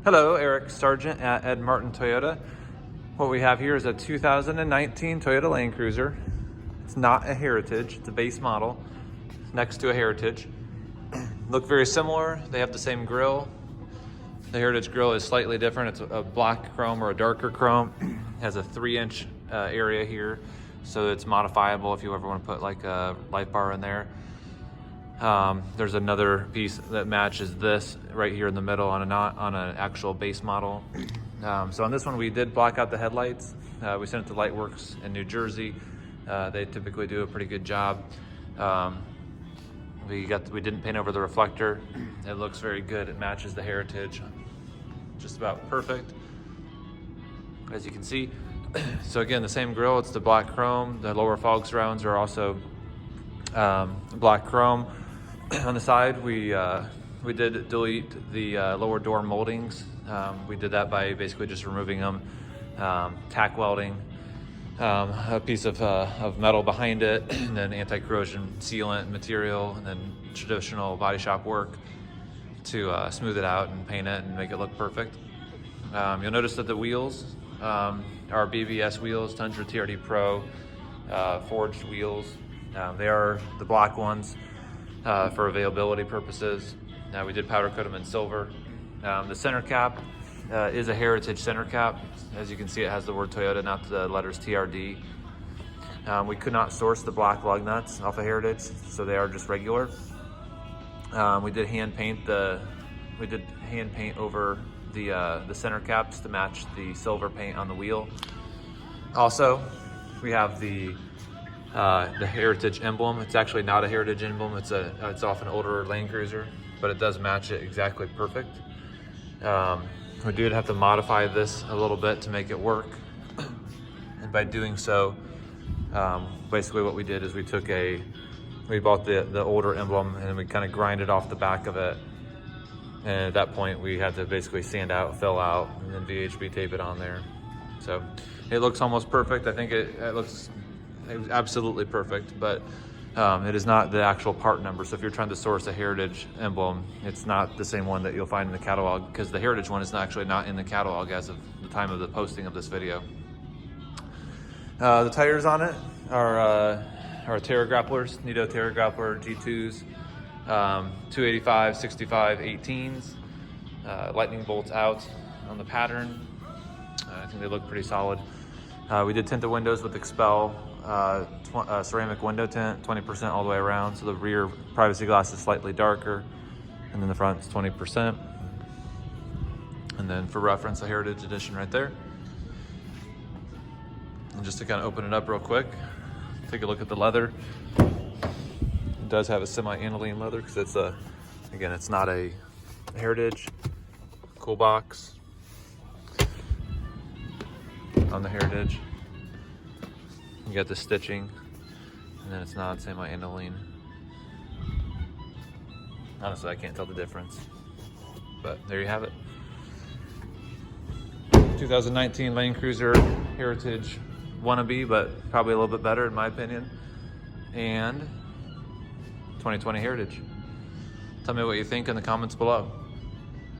Hello, Eric Sargent at Ed Martin Toyota. What we have here is a 2019 Toyota Land Cruiser. It's not a Heritage, it's a base model next to a Heritage. Look very similar, they have the same grille. The Heritage grille is slightly different. It's a black chrome or a darker chrome. It has a 3-inch area here, so it's modifiable if you ever want to put like a light bar in there. There's another piece that matches this right here in the middle on an actual base model. So on this one, we did block out the headlights. We sent it to Lightworks in New Jersey. They typically do a pretty good job. We didn't paint over the reflector. It looks very good. It matches the Heritage, just about perfect, as you can see. So again, the same grille. It's the black chrome. The lower fog surrounds are also black chrome. On the side, we did delete the lower door moldings. We did that by basically just removing them, tack welding a piece of metal behind it, and then anti-corrosion sealant material, and then traditional body shop work to smooth it out and paint it and make it look perfect. You'll notice that the wheels are BBS wheels, Tundra TRD Pro forged wheels. They are the black ones for availability purposes. We did powder coat them in silver. The center cap is a Heritage center cap. As you can see, it has the word Toyota, not the letters TRD. We could not source the black lug nuts off of Heritage, so they are just regular. We did hand paint over the center caps to match the silver paint on the wheel. Also, we have the Heritage emblem. It's actually not a Heritage emblem. It's off an older Land Cruiser, but it does match it exactly perfect. We did have to modify this a little bit to make it work, and by doing so, basically what we did is we bought the older emblem and we kind of grinded off the back of it, and at that point we had to basically sand out, fill out, and then VHB tape it on there. So it looks almost perfect. I think it looks absolutely perfect, but it is not the actual part number. So if you're trying to source a Heritage emblem, it's not the same one that you'll find in the catalog, because the Heritage one is actually not in the catalog as of the time of the posting of this video. The tires on it are Terra grapplers, NITTO Terra grappler G2s, 285, 65, 18s, lightning bolts out on the pattern. I think they look pretty solid. We did tint the windows with Expel ceramic window tint, 20% all the way around. So the rear privacy glass is slightly darker, and then the front is 20%. And then for reference, a Heritage edition right there. And just to kind of open it up real quick, take a look at the leather. It does have a semi-aniline leather because again, it's not a Heritage. Cool box on the Heritage. You got the stitching, and then it's not semi-aniline. Honestly, I can't tell the difference, but there you have it. 2019 Land Cruiser Heritage wannabe, but probably a little bit better in my opinion. And 2020 Heritage. Tell me what you think in the comments below.